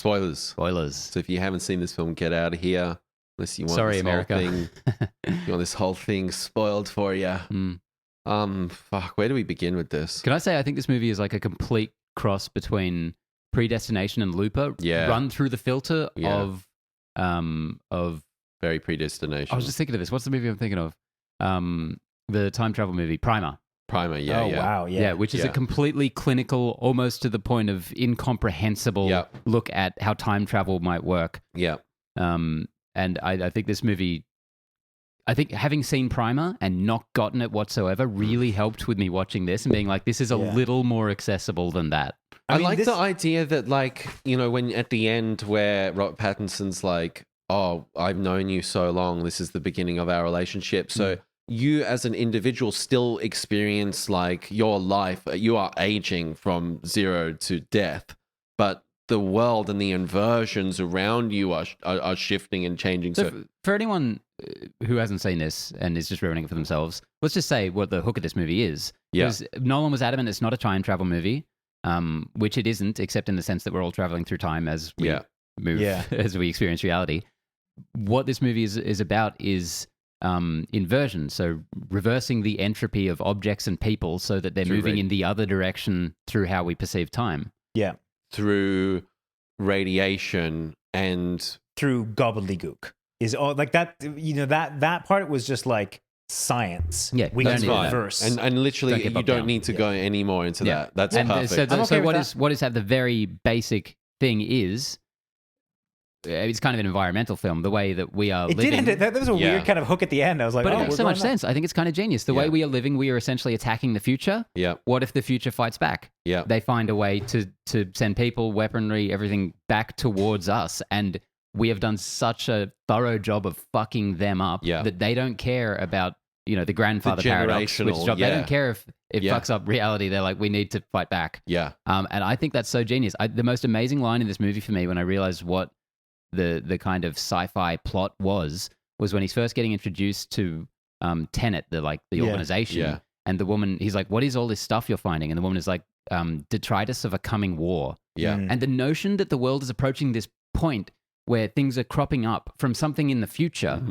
Spoilers. Spoilers. So if you haven't seen this film, get out of here. Unless you want Sorry, this America. whole thing, you want this whole thing spoiled for you. Fuck. Where do we begin with this? Can I say I think this movie is like a complete cross between Predestination and Looper. Yeah. Run through the filter of Very Predestination. I was just thinking of this. What's the movie I'm thinking of? The time travel movie Primer. Primer. Yeah. Wow. Yeah, which is a completely clinical, almost to the point of incomprehensible look at how time travel might work. Yeah. And I think this movie, I think having seen Primer and not gotten it whatsoever really helped with me watching this and being like, this is a little more accessible than that. I mean, like the idea that, like, you know, when at the end where Robert Pattinson's like, oh, I've known you so long, this is the beginning of our relationship. So you as an individual still experience like your life, you are aging from 0 to death, but the world and the inversions around you are shifting and changing. So for anyone who hasn't seen this and is just ruining it for themselves, let's just say what the hook of this movie is. Because Nolan was adamant it's not a time travel movie, which it isn't, except in the sense that we're all traveling through time as we move, as we experience reality. What this movie is about is inversion, so reversing the entropy of objects and people so that they're moving in the other direction through how we perceive time. Yeah. Through radiation and through gobbledygook is all like that. You know, that part was just like science. Yeah, we can reverse and literally you don't need to go any more into that. That's perfect. So what is at the very basic thing is. It's kind of an environmental film, the way that we are living. That was a weird kind of hook at the end. I was like, but it makes so much sense. I think it's kind of genius. The way we are living, we are essentially attacking the future. Yeah. What if the future fights back? Yeah. They find a way to send people, weaponry, everything back towards us. And we have done such a thorough job of fucking them up that they don't care about, you know, the grandfather paradox. They don't care if it fucks up reality. They're like, we need to fight back. Yeah. And I think that's so genius. The most amazing line in this movie for me when I realized what the kind of sci-fi plot was when he's first getting introduced to Tenet, the organization, and the woman, he's like, what is all this stuff you're finding? And the woman is like, detritus of a coming war. Yeah. And the notion that the world is approaching this point where things are cropping up from something in the future,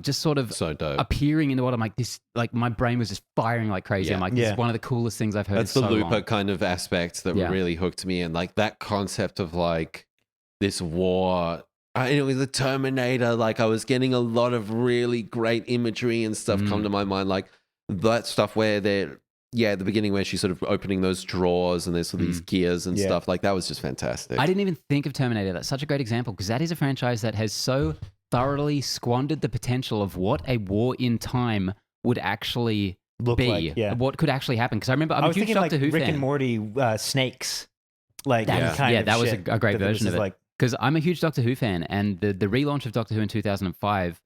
just sort of appearing in the world. I'm like, this, like my brain was just firing like crazy. I'm like, this is one of the coolest things I've heard. That's the Looper kind of aspect that really hooked me in. Like that concept of like this war. With the Terminator, like I was getting a lot of really great imagery and stuff come to my mind, like that stuff where they're, at the beginning where she's sort of opening those drawers and there's all these gears and stuff, like that was just fantastic. I didn't even think of Terminator. That's such a great example because that is a franchise that has so thoroughly squandered the potential of what a war in time would actually be, what could actually happen. Because I remember I'm a huge Doctor Who fan. Rick and Morty snakes, like that was a great version of it. Like, because I'm a huge Doctor Who fan, and the relaunch of Doctor Who in 2005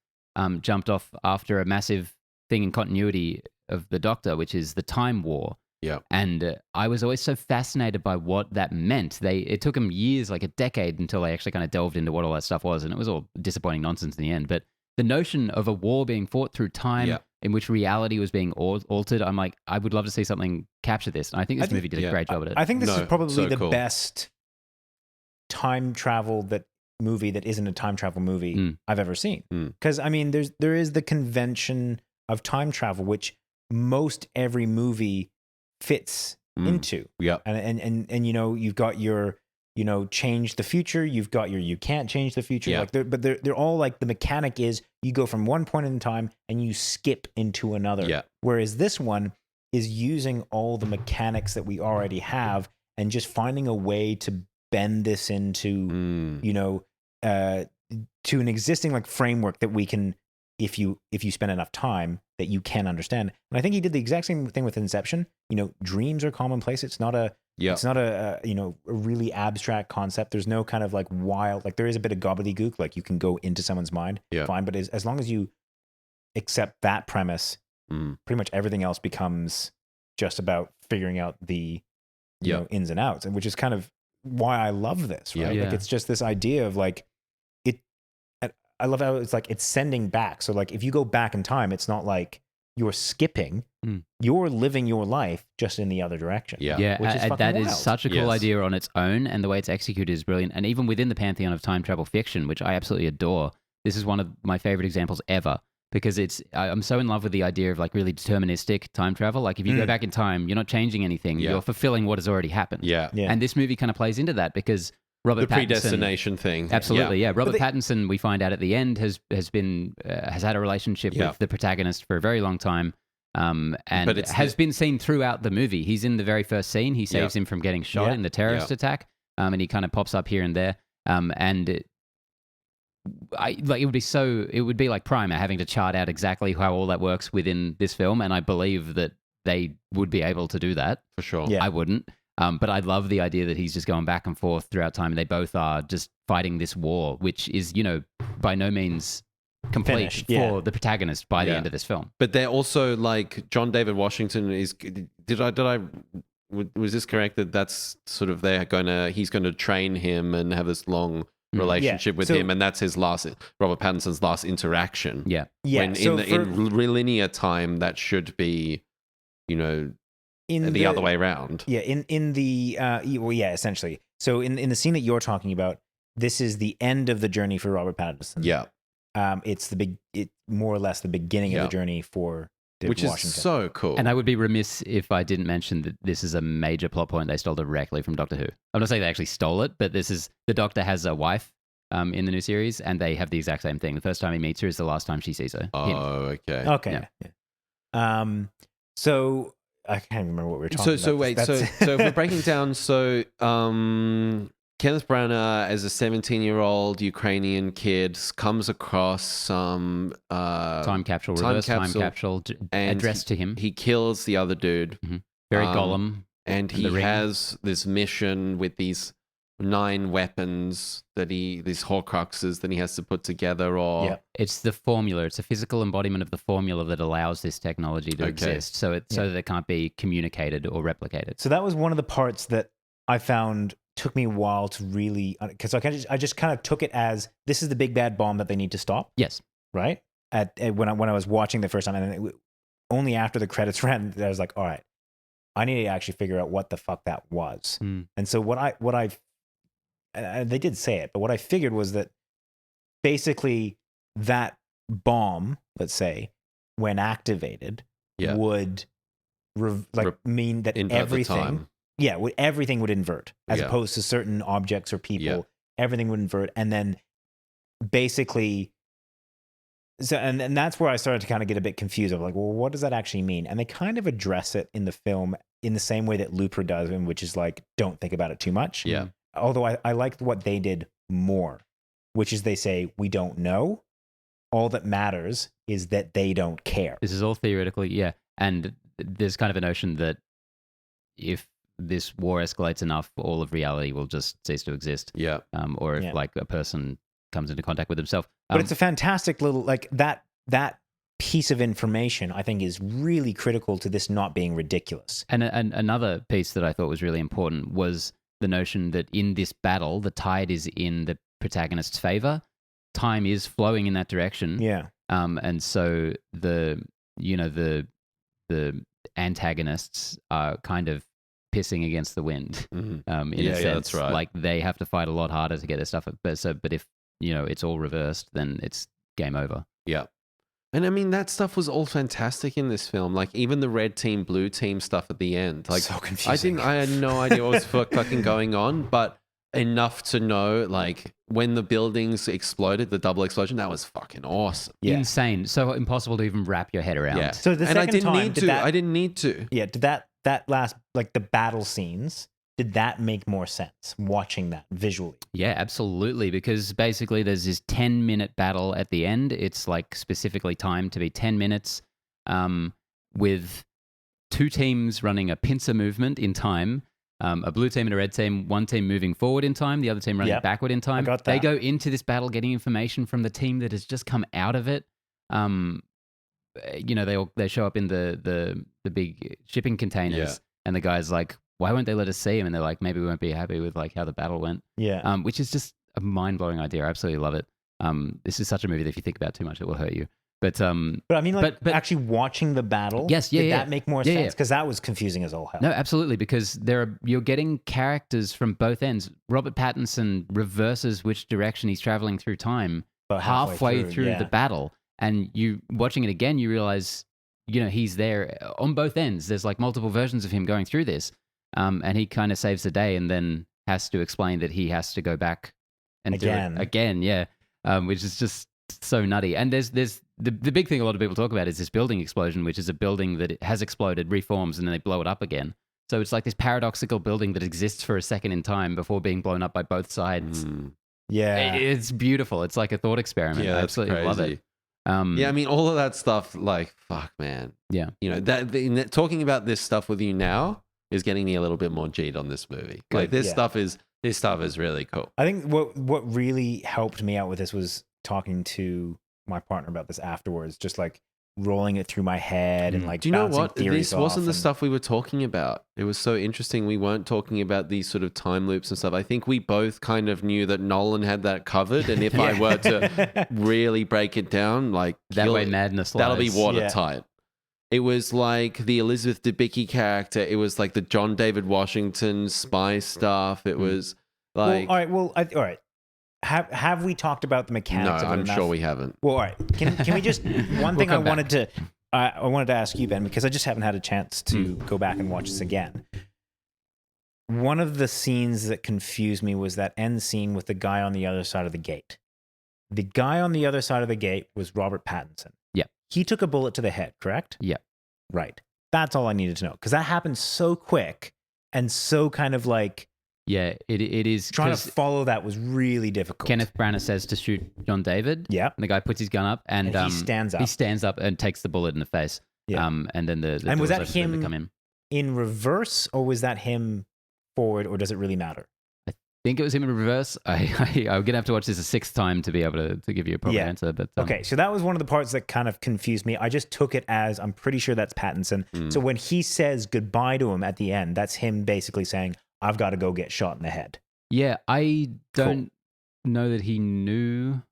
jumped off after a massive thing in continuity of the Doctor, which is the Time War. Yeah. And I was always so fascinated by what that meant. It took them years, like a decade, until they actually kind of delved into what all that stuff was, and it was all disappointing nonsense in the end. But the notion of a war being fought through time, in which reality was being altered, I'm like, I would love to see something capture this. And I think this movie did a great job at it. I think this is probably the best time travel movie that isn't a time travel movie I've ever seen. Because I mean, there is the convention of time travel, which most every movie fits into. Yeah. And you know, you've got your, you know, change the future. You've got your, you can't change the future. Yeah. Like they're all like, the mechanic is you go from one point in time and you skip into another. Yeah. Whereas this one is using all the mechanics that we already have and just finding a way to bend this into, you know, to an existing like framework that we can, if you spend enough time, that you can understand. And I think he did the exact same thing with Inception. You know, dreams are commonplace. It's not a you know, a really abstract concept. There's no kind of like wild, like there is a bit of gobbledygook, like you can go into someone's mind, fine. But as long as you accept that premise, pretty much everything else becomes just about figuring out the you know, ins and outs, and which is kind of why I love this, right? Like it's just this idea of like I love how it's like it's sending back. So like if you go back in time, it's not like you're skipping, you're living your life just in the other direction. Yeah, which is fucking that is wild. such a cool idea on its own, and the way it's executed is brilliant. And even within the pantheon of time travel fiction, which I absolutely adore, this is one of my favorite examples ever. Because I'm so in love with the idea of like really deterministic time travel. Like if you go back in time, you're not changing anything. You're fulfilling what has already happened. Yeah. And this movie kind of plays into that because Robert The Pattinson, predestination thing. absolutely, yeah. Robert Pattinson, we find out at the end, has had a relationship with the protagonist for a very long time, and has been seen throughout the movie. He's in the very first scene. He saves him from getting shot in the terrorist attack, and he kind of pops up here and there. It would be like Primer having to chart out exactly how all that works within this film, and I believe that they would be able to do that. For sure. Yeah. I wouldn't. But I love the idea that he's just going back and forth throughout time, and they both are just fighting this war, which is, by no means complete Finished, for the protagonist by the end of this film. But they're also like John David Washington is. Was this correct that that's sort of he's going to train him and have this long relationship with him, and that's Robert Pattinson's last interaction. Yeah. When in linear time, that should be, the other way around. Yeah, essentially. So in the scene that you're talking about, this is the end of the journey for Robert Pattinson. Yeah. It's more or less the beginning of the journey for Which Washington. Is so cool. And I would be remiss if I didn't mention that this is a major plot point they stole directly from Doctor Who. I'm not saying they actually stole it, but the Doctor has a wife in the new series, and they have the exact same thing. The first time he meets her is the last time she sees her. Oh, okay. Okay. Yeah. So I can't remember what we were talking about. So wait, so if we're breaking down, Kenneth Branagh, as a 17-year-old Ukrainian kid, comes across some time capsule addressed to him. He kills the other dude. Mm-hmm. Very Gollum. And he has this mission with these 9 weapons these Horcruxes that he has to put together. It's the formula. It's a physical embodiment of the formula that allows this technology to exist. So so that it can't be communicated or replicated. So that was one of the parts that I found took me a while to really, because I just kind of took it as this is the big bad bomb that they need to stop. Yes. Right. When I was watching the first time, and then only after the credits ran, I was like, all right, I need to actually figure out what the fuck that was. And so they did say it, but what I figured was that basically that bomb, let's say, when activated, would mean that everything. Yeah, everything would invert as opposed to certain objects or people. Yeah. Everything would invert. And then basically, and that's where I started to kind of get a bit confused. I'm like, well, what does that actually mean? And they kind of address it in the film in the same way that Looper does, which is like, don't think about it too much. Yeah. Although I liked what they did more, which is they say, we don't know. All that matters is that they don't care. This is all theoretically, yeah. And there's kind of a notion that if this war escalates enough, all of reality will just cease to exist. Yeah. Or if like a person comes into contact with himself. But it's a fantastic little, like that piece of information I think is really critical to this not being ridiculous. And another piece that I thought was really important was the notion that in this battle, the tide is in the protagonist's favor. Time is flowing in that direction. Yeah. And so the antagonists are kind of pissing against the wind, in a sense. That's right. Like they have to fight a lot harder to get their stuff. But if it's all reversed, then it's game over. Yeah. And I mean, that stuff was all fantastic in this film. Like even the red team, blue team stuff at the end. Like so confusing. I had no idea what was fucking going on, but enough to know, like when the buildings exploded, the double explosion, that was fucking awesome. Yeah. Insane. So impossible to even wrap your head around. Yeah. So the second I didn't time, need to. I didn't need to. Yeah. Did that last, like the battle scenes, did that make more sense watching that visually? Yeah, absolutely. Because basically there's this 10-minute battle at the end. It's like specifically timed to be 10 minutes with 2 teams running a pincer movement in time. A blue team and a red team, one team moving forward in time, the other team running backward in time. I got that. They go into this battle getting information from the team that has just come out of it. They show up in the big shipping containers, and the guy's like, why won't they let us see him? And they're like, maybe we won't be happy with like how the battle went. Yeah. Which is just a mind-blowing idea. I absolutely love it. This is such a movie that if you think about it too much, it will hurt you. But I mean, like, but actually watching the battle. Yes, yeah, did yeah. that make more Yeah, sense? yeah. Because that was confusing as all hell. no, absolutely, because you're getting characters from both ends. Robert Pattinson reverses which direction he's traveling through time About halfway through yeah. the battle, and you watching it again, you realize he's there on both ends. There's like multiple versions of him going through this, and he kind of saves the day, and then has to explain that he has to go back and Again. do it again. Yeah, which is just so nutty. And there's the big thing a lot of people talk about is this building explosion, which is a building that has exploded, reforms, and then they blow it up again. So it's like this paradoxical building that exists for a second in time before being blown up by both sides. Yeah. It's beautiful. It's like a thought experiment. Yeah, I that's absolutely love it. crazy. Yeah, I mean, all of that stuff, like, fuck, man. Yeah. Talking about this stuff with you now is getting me a little bit more G'd on this movie. Like, this stuff is really cool. I think what really helped me out with this was talking to my partner about this afterwards, just like rolling it through my head and like do you know bouncing what? theories This wasn't off the and- stuff we were talking about. It was so interesting. We weren't talking about these sort of time loops and stuff. I think we both kind of knew that Nolan had that covered. And if I were to really break it down, like That way madness lies. that'll be watertight. It was like the Elizabeth Debicki character. It was like the John David Washington spy stuff. It was like... all right. Have we talked about the no, mechanics of it I'm enough? sure we haven't. Well, all right. Can we just one thing come I wanted to ask you, Ben, because I just haven't had a chance to go back and watch this again. One of the scenes that confused me was that end scene with the guy on the other side of the gate. The guy on the other side of the gate was Robert Pattinson. Yeah. He took a bullet to the head, correct? Yeah. Right. That's all I needed to know, because that happened so quick and so kind of like Yeah, it is. trying to 'cause follow that was really difficult. Kenneth Branagh says to shoot John David. Yeah. And the guy puts his gun up and he stands up. He stands up and takes the bullet in the face. Yeah. And then the And was doors that open for them to him come in. in reverse, or was that him forward, or does it really matter? I think it was him in reverse. I'm gonna have to watch this a sixth time to be able to give you a proper answer. But Okay, so that was one of the parts that kind of confused me. I just took it as I'm pretty sure that's Pattinson. So when he says goodbye to him at the end, that's him basically saying, "I've got to go get shot in the head." yeah, I don't know that he knew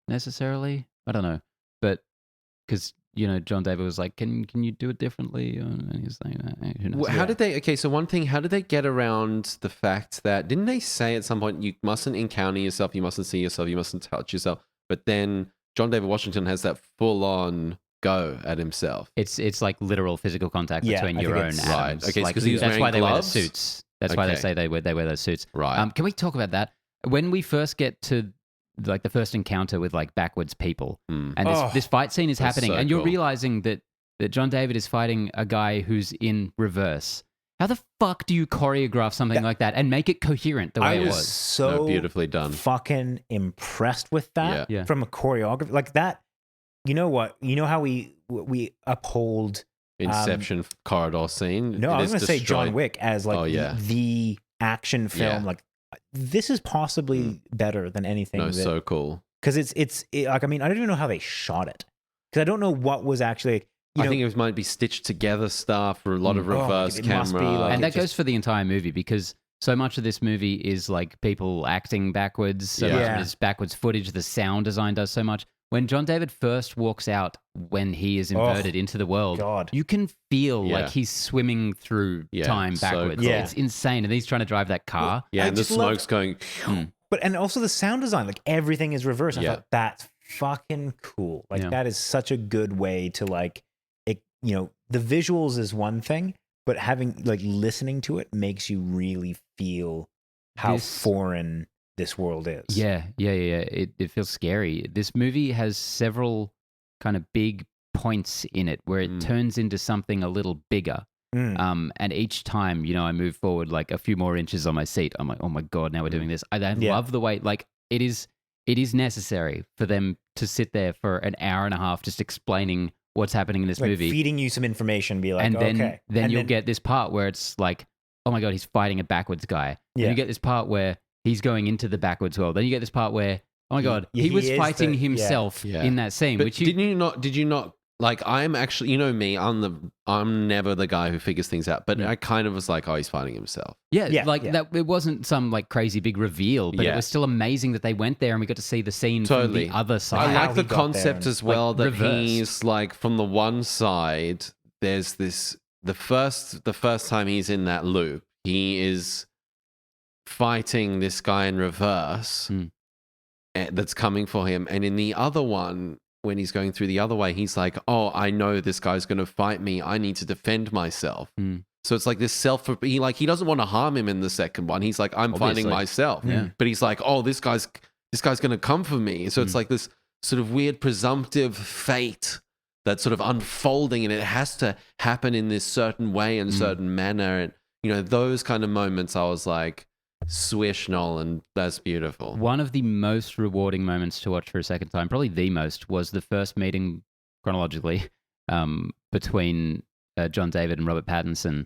necessarily. I don't know, but because John David was like, "Can you do it differently?" And he's like, "Who knows?" How did they? Okay, so one thing, how did they get around the fact that didn't they say at some point you mustn't encounter yourself, you mustn't see yourself, you mustn't touch yourself? But then John David Washington has that full-on go at himself. It's like literal physical contact Yeah, between I your think own it's- atoms. Right, okay, Like, 'cause he was that's wearing why they wear gloves? the suits. That's why they Okay. say they wear those suits. Right. Can we talk about that? When we first get to like the first encounter with like backwards people, and this fight scene is that's happening, so and you're cool. realizing that John David is fighting a guy who's in reverse. How the fuck do you choreograph something like that and make it coherent the way I it was was? so No, beautifully done. fucking impressed with that Yeah. from a choreography like that. You know what? You know how we uphold Inception corridor scene. No, It I was is going to say destroyed. John Wick as like Oh, yeah. the action film. Yeah. Like this is possibly better than anything. No, so cool. Because it's like, I mean, I don't even know how they shot it, because I don't know what was actually. I think it might be stitched together stuff or a lot of reverse it must be, camera. like, And it that goes for the entire movie because so much of this movie is like people acting backwards. So much of Yeah. it is backwards footage. The sound design does so much. When John David first walks out, when he is inverted into the world, God. you can feel Yeah. like he's swimming through Yeah, time so backwards. cool. It's insane. And he's trying to drive that car. Yeah, I and the just love- smoke's going. But and also the sound design, like everything is reversed. I Yeah. thought that's fucking cool. Like Yeah. that is such a good way to like, it, the visuals is one thing, but having like listening to it makes you really feel how This- foreign this world is. Yeah. It feels scary. This movie has several kind of big points in it where it turns into something a little bigger. And each time, I move forward like a few more inches on my seat. I'm like, oh my God, now we're doing this. I love the way, like, it is necessary for them to sit there for an hour and a half just explaining what's happening in this Like movie. feeding you some information, be like, And then, okay. then And you'll get this part where it's like, oh my God, he's fighting a backwards guy. Yeah. And you get this part where he's going into the backwards world. Then you get this part where, oh my God, Yeah, he he was is fighting the- himself Yeah. in that scene. But Which did you not like I'm actually, you know me, I'm never the guy who figures things out, but I kind of was like, oh, he's fighting himself. Yeah, Yeah, like yeah. that. It wasn't some like crazy big reveal, but it Yeah. was still amazing that they went there and we got to see the scene Totally. from the other I side. How like the he got there concept and, as well like, that reversed. he's like from the one side, there's this the first time he's in that loop, he is fighting this guy in reverse that's coming for him, and in the other one, when he's going through the other way, he's like, oh, I know this guy's going to fight me, I need to defend myself. So it's like this he doesn't want to harm him in the second one. He's like, I'm fighting Obviously. myself. Yeah. But he's like, oh, this guy's going to come for me. So it's like this sort of weird presumptive fate that's sort of unfolding, and it has to happen in this certain way and certain manner. And, you know, those kind of moments, I was like, swish, Nolan, that's beautiful. One of the most rewarding moments to watch for a second time, probably the most, was the first meeting chronologically between John David and Robert Pattinson.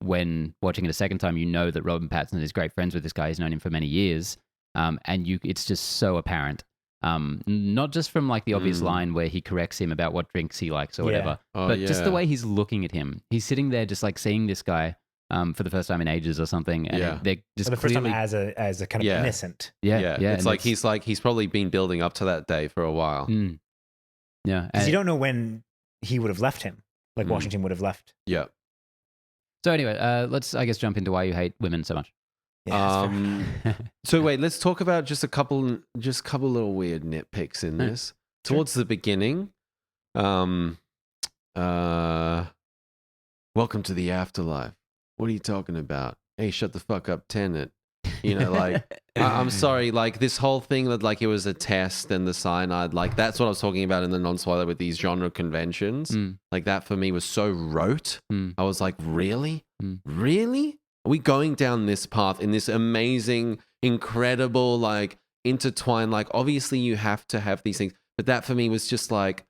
When watching it a second time, you know that Robert Pattinson is great friends with this guy. He's known him for many years. And it's just so apparent. Not just from like the obvious line where he corrects him about what drinks he likes or whatever, but just the way he's looking at him. He's sitting there just like seeing this guy for the first time in ages or something. And they're just For the first time clearly... as a kind of innocent. Yeah. It's like he's probably been building up to that day for a while. Yeah. Because you don't know when he would have left him. Like Washington would have left. Yeah. So anyway, let's, I guess, jump into why you hate women so much. Yeah, So wait, let's talk about just a couple little weird nitpicks in this. Towards the beginning, welcome to the afterlife. What are you talking about? Hey, shut the fuck up, Tenet. You know, like, I'm sorry, like this whole thing that like it was a test and the cyanide, like that's what I was talking about in the non-spoiler with these genre conventions. Like that for me was so rote. I was like, really? Really? Are we going down this path in this amazing, incredible, like intertwined, like obviously you have to have these things, but that for me was just like,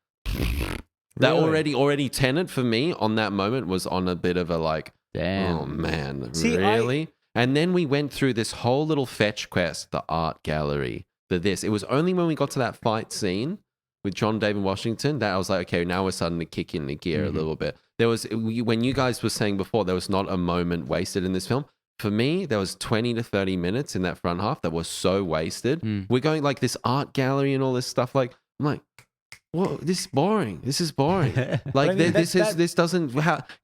that already Tenet for me on that moment was on a bit of a like, damn. oh man, See, really? And then we went through this whole little fetch quest, the art gallery, this. It was only when we got to that fight scene with John David Washington that I was like, okay, now we're starting to kick in the gear a little bit. There was, when you guys were saying before, there was not a moment wasted in this film. For me, there was 20 to 30 minutes in that front half that was so wasted. We're going like this art gallery and all this stuff. Like, I'm like, whoa, this is boring. This is boring. Like, I mean, this doesn't.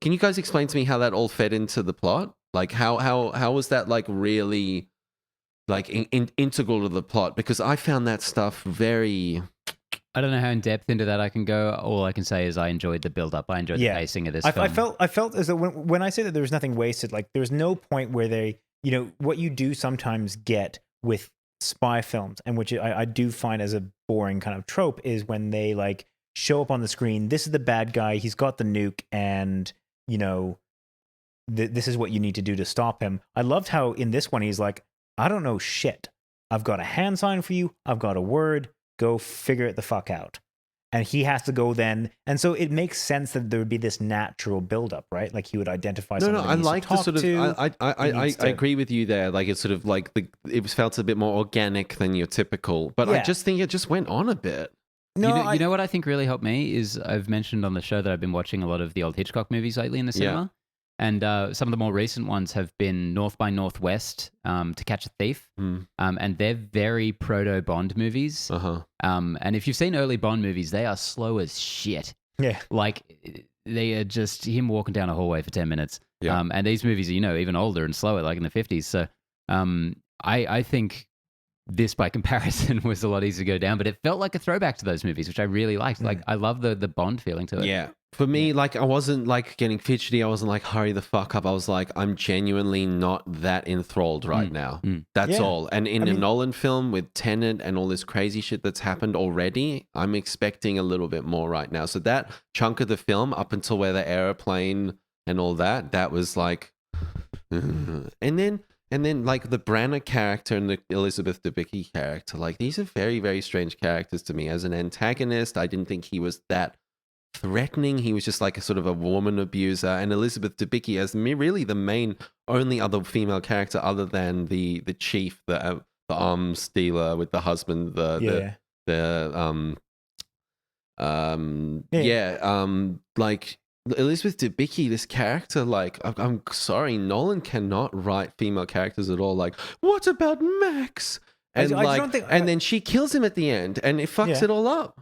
Can you guys explain to me how that all fed into the plot? Like, how was that like really like integral to the plot? Because I found that stuff very. I don't know how in depth into that I can go. All I can say is I enjoyed the build up. I enjoyed the pacing of this film. I felt as though when I say that there was nothing wasted, like there's no point where they, you know, what you do sometimes get with spy films, and which I do find as a boring kind of trope, is when they like show up on the screen, this is the bad guy, he's got the nuke, and you know, this is what you need to do to stop him. I loved how in this one he's like, I don't know shit. I've got a hand sign for you. I've got a word. Go figure it the fuck out. And he has to go then. And so it makes sense that there would be this natural buildup, right? Like he would identify someone. I like the sort of. I agree with you there. Like it's sort of like it felt a bit more organic than your typical. But I just think it just went on a bit. No, you know what I think really helped me is I've mentioned on the show that I've been watching a lot of the old Hitchcock movies lately in the cinema. And some of the more recent ones have been North by Northwest, To Catch a Thief. And they're very proto-Bond movies. And if you've seen early Bond movies, they are slow as shit. Yeah. Like, they are just him walking down a hallway for 10 minutes. And these movies are, you know, even older and slower, like in the 50s. So I think this, by comparison, was a lot easier to go down. But it felt like a throwback to those movies, which I really liked. Like, I love the Bond feeling to it. Yeah. For me, like, I wasn't, like, getting fidgety. I wasn't, like, hurry the fuck up. I was like, I'm genuinely not that enthralled right now. That's all. And in a Nolan film with Tenet and all this crazy shit that's happened already, I'm expecting a little bit more right now. So that chunk of the film, up until where the airplane and all that, that was, like... And then, like, the Branagh character and the Elizabeth Debicki character, like, these are very, very strange characters to me. As an antagonist, I didn't think he was that threatening. He was just like a sort of a woman abuser, and Elizabeth Debicki as really the only other female character other than the chief, the arms dealer with the husband, the Like Elizabeth Debicki, this character, like I'm sorry, Nolan cannot write female characters at all. Like, what about Max? And I don't think, and then she kills him at the end, and it fucks it all up.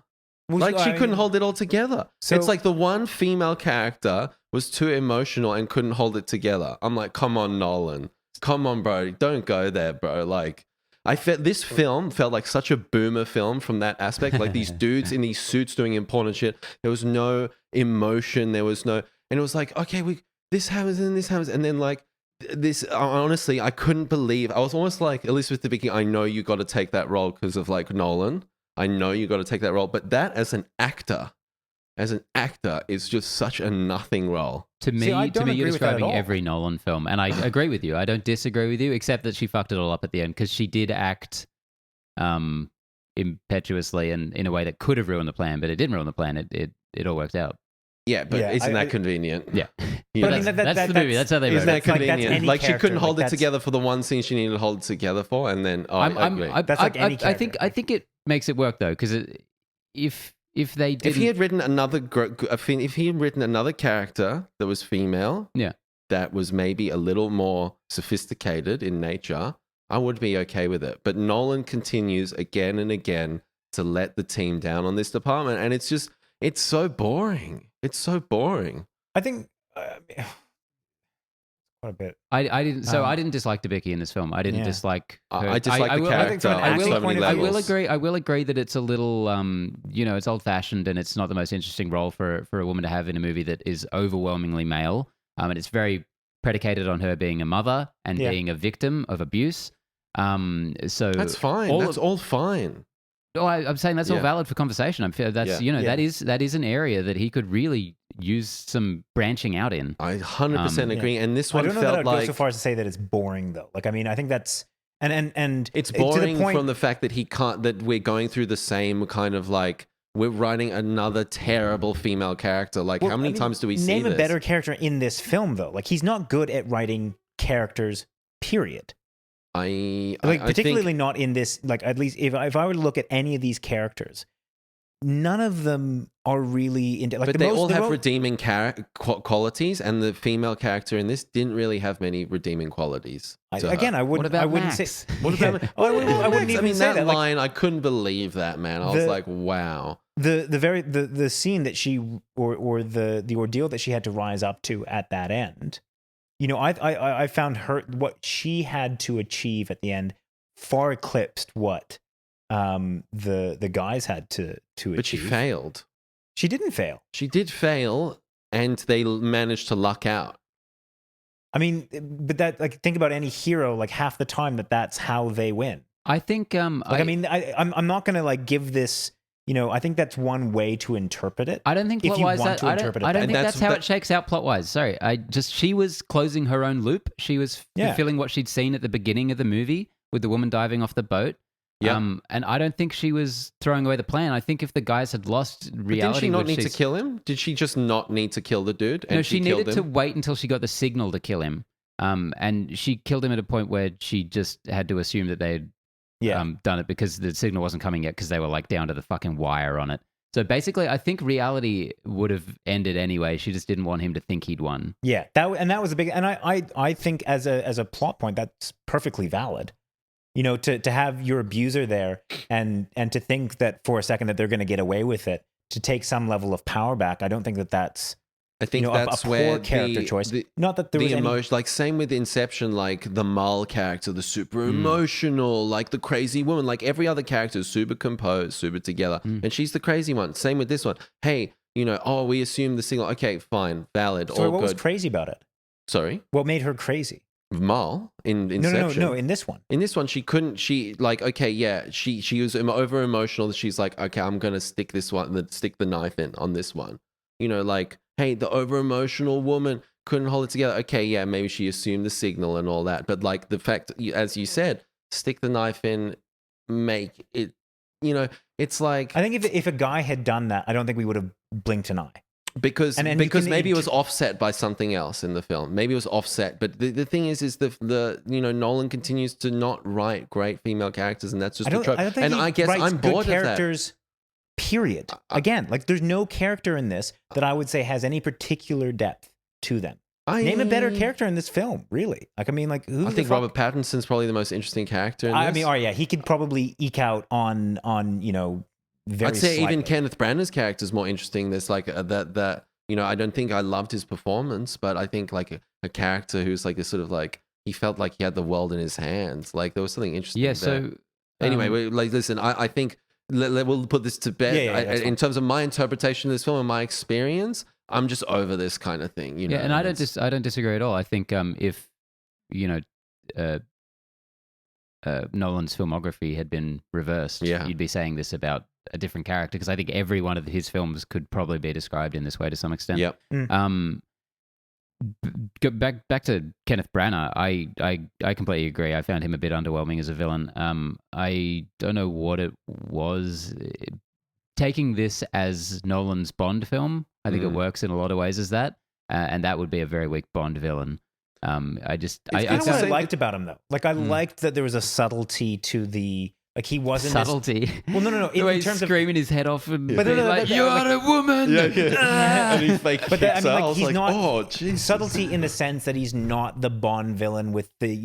Like she couldn't hold it all together. So, it's like the one female character was too emotional and couldn't hold it together. I'm like, come on, Nolan, come on, bro, don't go there, bro. Like, I felt this film felt like such a boomer film from that aspect. Like these dudes in these suits doing important shit. There was no emotion. There was no, and it was like, okay, this happens and this happens, and then like this. Honestly, I couldn't believe. I was almost like, Elizabeth Debicki, I know you got to take that role because of like Nolan. I know you got to take that role, but that as an actor is just such a nothing role. To me, you're describing every Nolan film, and I agree with you. I don't disagree with you, except that she fucked it all up at the end because she did act impetuously and in a way that could have ruined the plan, but it didn't ruin the plan. It all worked out. Yeah, but isn't that convenient? Yeah. But I mean, that's the movie. That's how they wrote it. Isn't that convenient? Like she couldn't hold it together for the one scene she needed to hold it together for, and then I agree. That's like any character. I think it makes it work though, because if they didn't... if he had written another character that was female, that was maybe a little more sophisticated in nature, I would be okay with it. But Nolan continues again and again to let the team down on this department, and it's so boring. It's so boring. I think quite a bit. I didn't dislike Debicki in this film. I didn't dislike her. I dislike the character on so many levels. I will agree that it's a little it's old fashioned and it's not the most interesting role for a woman to have in a movie that is overwhelmingly male. And it's very predicated on her being a mother and being a victim of abuse. So that's fine. That's all fine. Oh, I'm saying that's all valid for conversation. I'm fair. That's that is an area that he could really use some branching out in. I 100% agree. And this one I don't know that I'd like go so far as to say that it's boring though. Like I mean, I think that's and it's boring from the fact that he can't. That we're going through the same kind of like we're writing another terrible female character. Like how many times do we see this? Name a better character in this film though. Like he's not good at writing characters. Period. Particularly think, not in this. Like at least if I were to look at any of these characters, none of them are really into. Like, but they all have redeeming qualities, and the female character in this didn't really have many redeeming qualities. I wouldn't say. What about? I wouldn't even say that line. I couldn't believe that, man. I was like, wow. The scene that she or the ordeal that she had to rise up to at that end. You know, I found what she had to achieve at the end far eclipsed what the guys had to achieve. But she failed. She didn't fail. She did fail, and they managed to luck out. I mean, but that think about any hero. Like half the time that's how they win. I think. I'm not gonna give this. You know, I think that's one way to interpret it. I don't think plot-wise I don't think that's how it shakes out plot-wise. Sorry. She was closing her own loop. She was fulfilling what she'd seen at the beginning of the movie with the woman diving off the boat. Yeah. And I don't think she was throwing away the plan. I think if the guys had lost reality... Did she not need to kill him? Did she just not need to kill the dude? No, she needed to wait until she got the signal to kill him. And she killed him at a point where she just had to assume that they'd done it because the signal wasn't coming yet because they were down to the fucking wire on it. So basically, I think reality would have ended anyway. She just didn't want him to think he'd won. Yeah, that was a big... And I think as a plot point, that's perfectly valid. You know, to have your abuser there and to think that for a second that they're going to get away with it, to take some level of power back, I don't think that's... I think that's a where poor character choice. Not that there was emotion, like same with Inception, like the Mull character, the super emotional, like the crazy woman, like every other character is super composed, super together, and she's the crazy one. Same with this one. Hey, we assume the signal. Okay, fine, valid, all good. What was crazy about it? Sorry, what made her crazy? Mull in Inception. No. In this one, she couldn't. She she was over emotional. She's like, okay, I'm gonna stick the knife in on this one. Hey, the over-emotional woman couldn't hold it together. Okay, yeah, maybe she assumed the signal and all that. But the fact, as you said, stick the knife in, make it, it's like... I think if a guy had done that, I don't think we would have blinked an eye. Because maybe it was offset by something else in the film. Maybe it was offset. But the thing is the Nolan continues to not write great female characters, and that's just a trope. I don't think I guess I'm bored of that. period. Again, like there's no character in this that I would say has any particular depth to them. Name a better character in this film, really. Like, I mean, like, who? I think Robert Pattinson's probably the most interesting character in this. I mean, oh yeah, he could probably eke out on very. I'd say slightly. even Kenneth Branagh's character is more interesting. There's like that I don't think I loved his performance, but I think like a character who's like a sort of like he felt like he had the world in his hands. Like there was something interesting. Yeah. there. So Anyway, listen, I think we'll put this to bed. In terms of my interpretation of this film and my experience, I'm just over this kind of thing. Yeah, and I don't disagree at all. I think if Nolan's filmography had been reversed, you'd be saying this about a different character, because I think every one of his films could probably be described in this way to some extent. Yep. Go back to Kenneth Branagh. I completely agree. I found him a bit underwhelming as a villain. I don't know what it was. Taking this as Nolan's Bond film, I think it works in a lot of ways as that, and that would be a very weak Bond villain. It's kind of what I liked about him, though. Like I liked that there was a subtlety to the. Like he wasn't subtlety. Well, no. In terms of screaming his head off and but like, "You're a woman!" Yeah. And he's like, but I mean, like he's not. Oh, Jesus. Subtlety in the sense that he's not the Bond villain with the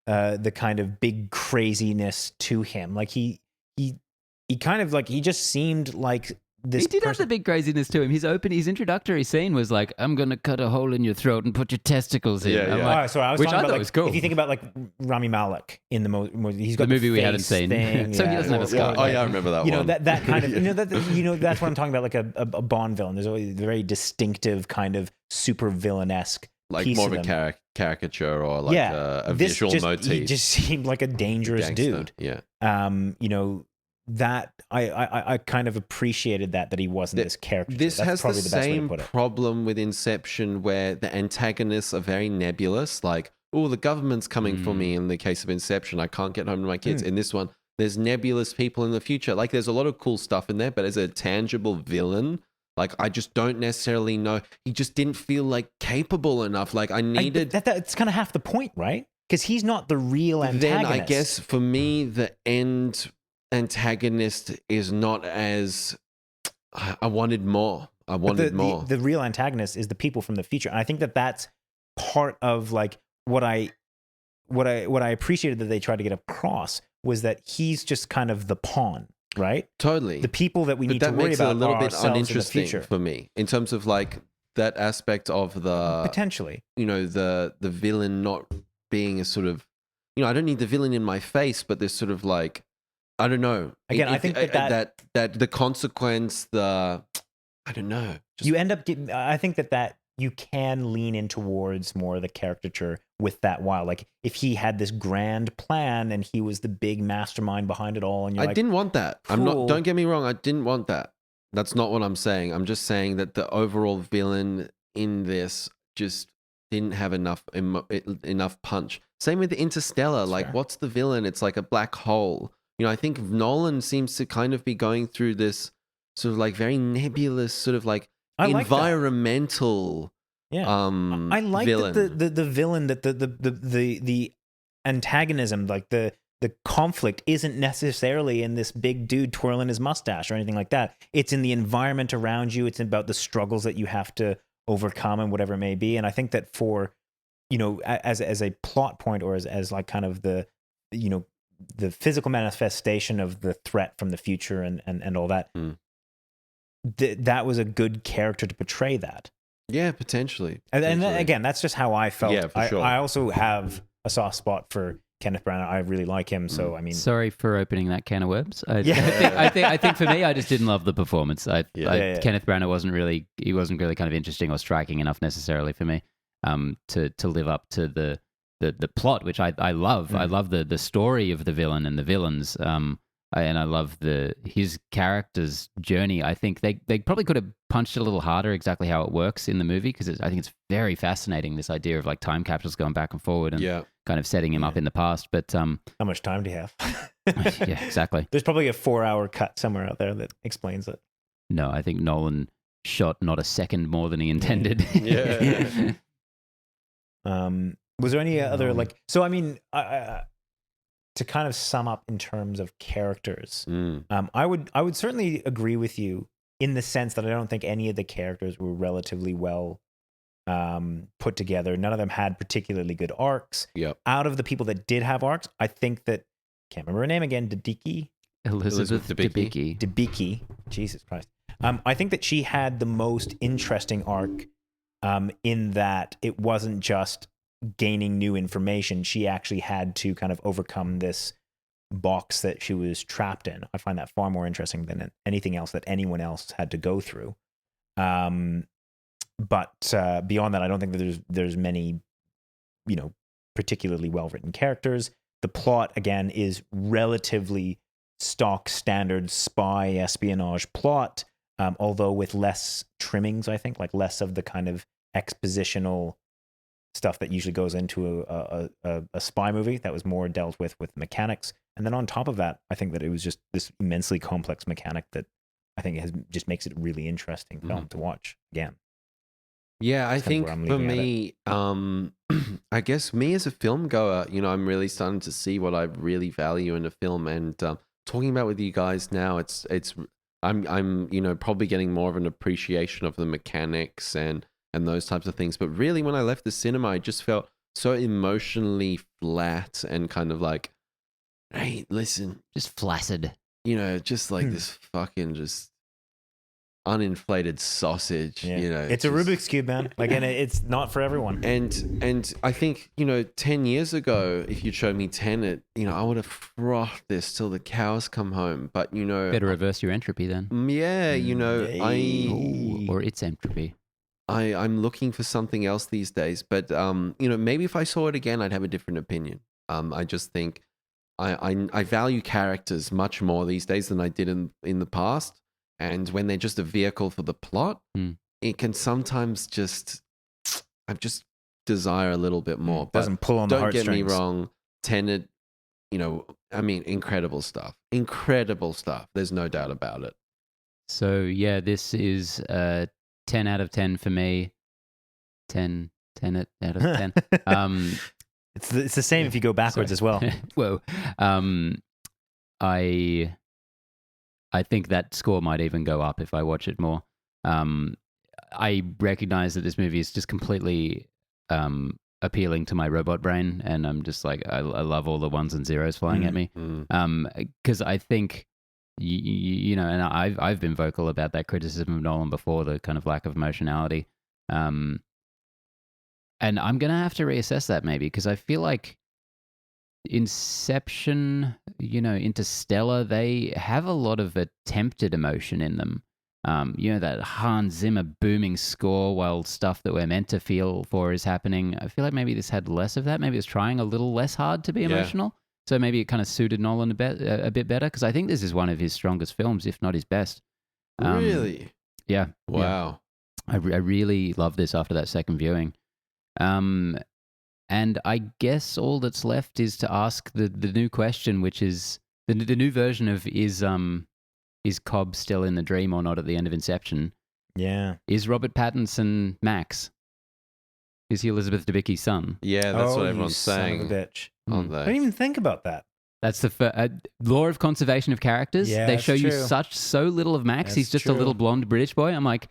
the kind of big craziness to him. Like he kind of like he just seemed like this. He did have the big craziness to him. His introductory scene was like, "I'm gonna cut a hole in your throat and put your testicles in." Yeah. Like, so I was which talking I about, thought like, was cool. If you think about like Rami Malek in the movie, he's got the movie we face haven't seen, thing, so he doesn't have a scar. Oh yeah, I remember that one. That kind of that's what I'm talking about. Like a Bond villain. There's always a very distinctive kind of super villainesque, like piece more of of a caricature or like a visual motif. He just seemed like a dangerous dude. Yeah. That I kind of appreciated that he wasn't this character. This That's has probably the best way to same put it. problem with Inception, where the antagonists are very nebulous. Like, oh, the government's coming for me. In the case of Inception, I can't get home to my kids. In this one, there's nebulous people in the future. Like, there's a lot of cool stuff in there, but as a tangible villain, like, I just don't necessarily know. He just didn't feel like capable enough. Like, I needed. That's kind of half the point, right? Because he's not the real antagonist. Then I guess for me, the end antagonist is not as. I wanted more. More. The real antagonist is the people from the future, and I think that's part of like what I appreciated that they tried to get across was that he's just kind of the pawn, right? Totally. The people that we need to worry about a little are bit ourselves uninteresting in the future. for me in terms of like that aspect of the potentially, the villain not being a sort of, I don't need the villain in my face, but there's sort of like, I don't know. Again, I think that the consequence, I don't know. You end up getting, I think that you can lean in towards more of the caricature with that while. Like if he had this grand plan and he was the big mastermind behind it all, and I didn't want that. Cool. Don't get me wrong, I didn't want that. That's not what I'm saying. I'm just saying that the overall villain in this just didn't have enough punch. Same with the Interstellar. That's like, fair. What's the villain? It's like a black hole. I think Nolan seems to kind of be going through this sort of like very nebulous sort of like environmental. I like villain. that the villain, that the antagonism, like the conflict isn't necessarily in this big dude twirling his mustache or anything like that. It's in the environment around you. It's about the struggles that you have to overcome and whatever it may be. And I think that for, as a plot point, or as like kind of the physical manifestation of the threat from the future and all that, that was a good character to portray that. Yeah, potentially. And again, that's just how I felt. Yeah, for sure. I also have a soft spot for Kenneth Branagh. I really like him. So, I mean, sorry for opening that can of worms. I think for me, I just didn't love the performance. Kenneth Branagh wasn't really kind of interesting or striking enough necessarily for me to live up to the plot, which I love. I love the story of the villain and the villains. And I love his character's journey. I think they probably could have punched it a little harder exactly how it works in the movie, because I think it's very fascinating, this idea of like time capsules going back and forward and kind of setting him up in the past. But how much time do you have? Yeah, exactly. There's probably a 4-hour cut somewhere out there that explains it. No, I think Nolan shot not a second more than he intended. Yeah. Was there any other like? So I mean, to kind of sum up in terms of characters, Mm. I would certainly agree with you in the sense that I don't think any of the characters were relatively well put together. None of them had particularly good arcs. Yep. Out of the people that did have arcs, I think that, can't remember her name again, Elizabeth Debicki. Debicki. Jesus Christ. I think that she had the most interesting arc in that it wasn't just gaining new information. She actually had to kind of overcome this box that she was trapped in. I find that far more interesting than anything else that anyone else had to go through. But beyond that, I don't think that there's many, particularly well-written characters. The plot, again, is relatively stock standard spy espionage plot, although with less trimmings, I think, like less of the kind of expositional stuff that usually goes into a spy movie. That was more dealt with mechanics. And then on top of that, I think that it was just this immensely complex mechanic that I think just makes it a really interesting film to watch again. Yeah, I That's kind think of where I'm for leaving me, I guess me as a film goer, I'm really starting to see what I really value in a film, and talking about with you guys now, I'm probably getting more of an appreciation of the mechanics and those types of things. But really, when I left the cinema, I just felt so emotionally flat and kind of like, hey, listen, Just flaccid. just like this fucking just uninflated sausage. Yeah. It's a Rubik's Cube, man. Like, and it's not for everyone. And I think 10 years ago, if you showed me Tenet, I would have frothed this till the cows come home. But Better reverse your entropy then. yeah, Or its entropy. I'm looking for something else these days. But maybe if I saw it again, I'd have a different opinion. I just think I value characters much more these days than I did in the past. And when they're just a vehicle for the plot, it can sometimes I just desire a little bit more. But doesn't pull on the heartstrings. Don't get me wrong, Tenet, incredible stuff. Incredible stuff. There's no doubt about it. So yeah, this is 10 out of 10 for me. 10 out of 10. It's the same if you go backwards as well. Whoa. I think that score might even go up if I watch it more. I recognize that this movie is just completely appealing to my robot brain, and I'm just like, I love all the ones and zeros flying at me. Because I think, and I've been vocal about that criticism of Nolan before, the kind of lack of emotionality. And I'm going to have to reassess that maybe, because I feel like Inception, Interstellar, they have a lot of attempted emotion in them. That Hans Zimmer booming score while stuff that we're meant to feel for is happening. I feel like maybe this had less of that. Maybe it was trying a little less hard to be emotional. So maybe it kind of suited Nolan a bit better, because I think this is one of his strongest films, if not his best. Really? Yeah. Wow. Yeah. I really love this after that second viewing. And I guess all that's left is to ask the new question, which is the new version of is Cobb still in the dream or not at the end of Inception? Yeah. Is Robert Pattinson Max? Is he Elizabeth Debicki's son? Yeah, that's what everyone's saying. Son of a bitch. Aren't they? I didn't even think about that. That's the law of conservation of characters. Yeah, they that's show you true. so little of Max. That's He's just true. a little blonde British boy. I'm like,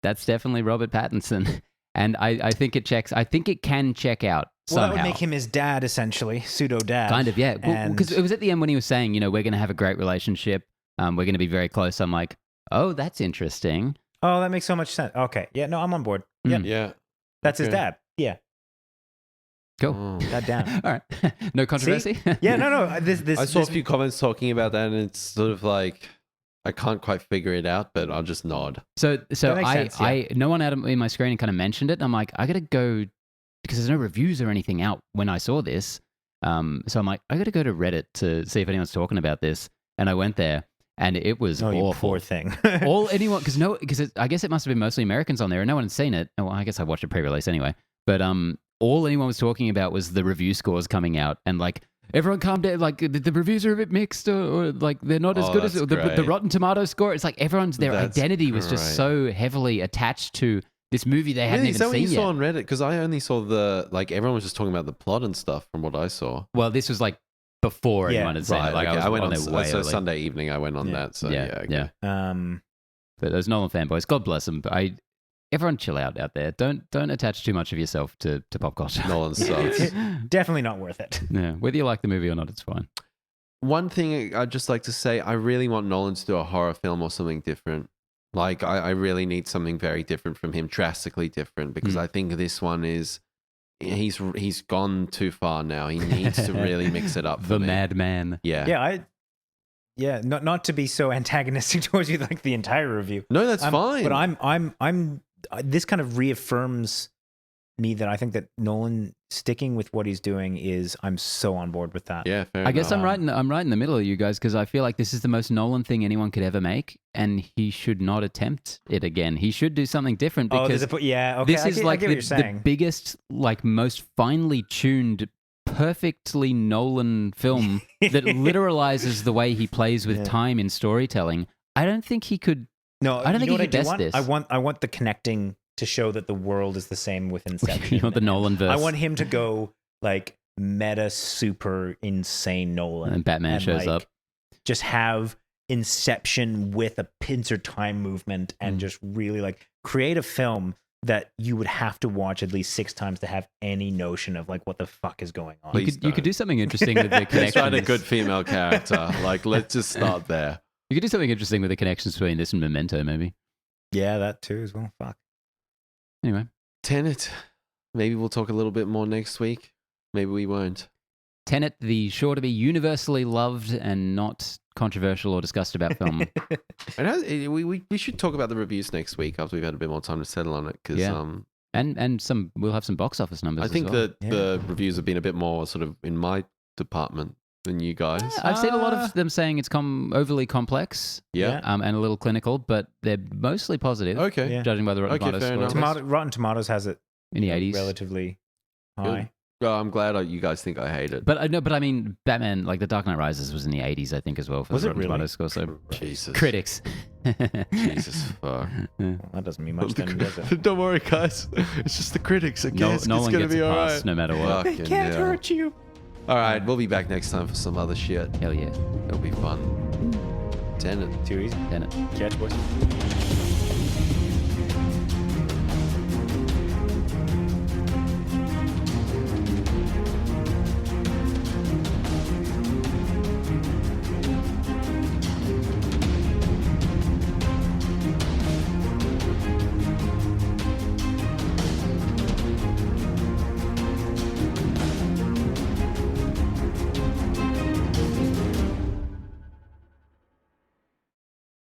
that's definitely Robert Pattinson. And I think it checks. I think it can check out somehow. Well, that would make him his dad, essentially, pseudo dad. Kind of, yeah. And- Because it was at the end when he was saying, we're going to have a great relationship. We're going to be very close. I'm like, oh, that's interesting. Oh, that makes so much sense. Okay, yeah, no, I'm on board. Yeah, Yeah. that's his Okay. dad. Yeah, Cool. Oh. that down. All right. No controversy? Yeah, no. This I saw a this- few comments talking about that, and it's sort of like I can't quite figure it out, but I'll just nod. So makes sense, yeah. no one out in my screen kind of mentioned it. And I'm like, I got to go, because there's no reviews or anything out when I saw this. So I'm like, I got to go to Reddit to see if anyone's talking about this. And I went there, and it was Oh, you awful. poor thing. Because I guess it must have been mostly Americans on there, and no one had seen it. Well, I guess I watched it pre-release anyway. But all anyone was talking about was the review scores coming out, and like, everyone calm down. Like the reviews are a bit mixed, or like they're not as good as that's the great. Rotten Tomato score. It's like their That's identity was just great. so heavily attached to this movie they hadn't Really? Is even that what seen you yet. saw on Reddit? Because I only saw everyone was just talking about the plot and stuff from what I saw. Well, this was like before anyone had seen Right. it. Like okay. I was went on there way so early. Sunday evening. I went on that. So yeah. Okay. But those Nolan fanboys, God bless them. But everyone chill out there. Don't attach too much of yourself to pop culture. Nolan sucks. Definitely not worth it. Yeah, whether you like the movie or not, it's fine. One thing I'd just like to say, I really want Nolan to do a horror film or something different. Like, I really need something very different from him, drastically different, because I think this one is, he's gone too far now. He needs to really mix it up for The me. madman. Yeah. Yeah, not to be so antagonistic towards you like the entire review. No, that's fine. But I'm this kind of reaffirms me that I think that Nolan sticking with what he's doing is, I'm so on board with that. Yeah, fair I guess enough. I'm right in the middle of you guys, because I feel like this is the most Nolan thing anyone could ever make, and he should not attempt it again. He should do something different, because okay. this is like I get what you're the saying. biggest, like most finely tuned, perfectly Nolan film that literalizes the way he plays with time in storytelling. I don't think he could. No, I don't think he what could do best want? this. I want the connecting to show that the world is the same with Inception. You want the Nolan verse. I want him to go like meta, super insane Nolan, And Batman shows up. Just have Inception with a pincer time movement, and just really like create a film that you would have to watch at least 6 times to have any notion of like what the fuck is going on. You could do something interesting with the Let's connections. find a good female character. Like, let's just start there. You could do something interesting with the connections between this and Memento, maybe. Yeah, that too as well. Fuck. Anyway. Tenet. Maybe we'll talk a little bit more next week. Maybe we won't. Tenet, the sure to be universally loved and not controversial or discussed about film. We should talk about the reviews next week after we've had a bit more time to settle on it. Because and we'll have some box office numbers. I think as well. that the reviews have been a bit more sort of in my department than you guys. I've seen a lot of them saying it's overly complex, Yeah. and a little clinical, but they're mostly positive. Okay. Yeah. Judging by the Rotten Okay, Tomatoes fair score. enough. Rotten Tomatoes has it In the 80s. relatively high. Well, I'm glad you guys think I hate it. But I mean, Batman, like The Dark Knight Rises, was in the 80s, I think, as well. For Was the it Rotten really? Tomatoes score, so Jesus. critics. Jesus fuck. Well, that doesn't mean much then, does it? Don't worry, guys. It's just the critics. I guess No it's one going to gets be a all pass, right. no matter what. Fucking Can't hell. hurt you. All right, we'll be back next time for some other shit. Hell yeah. It'll be fun. Tenet. Too easy. Tenet. Catch boys.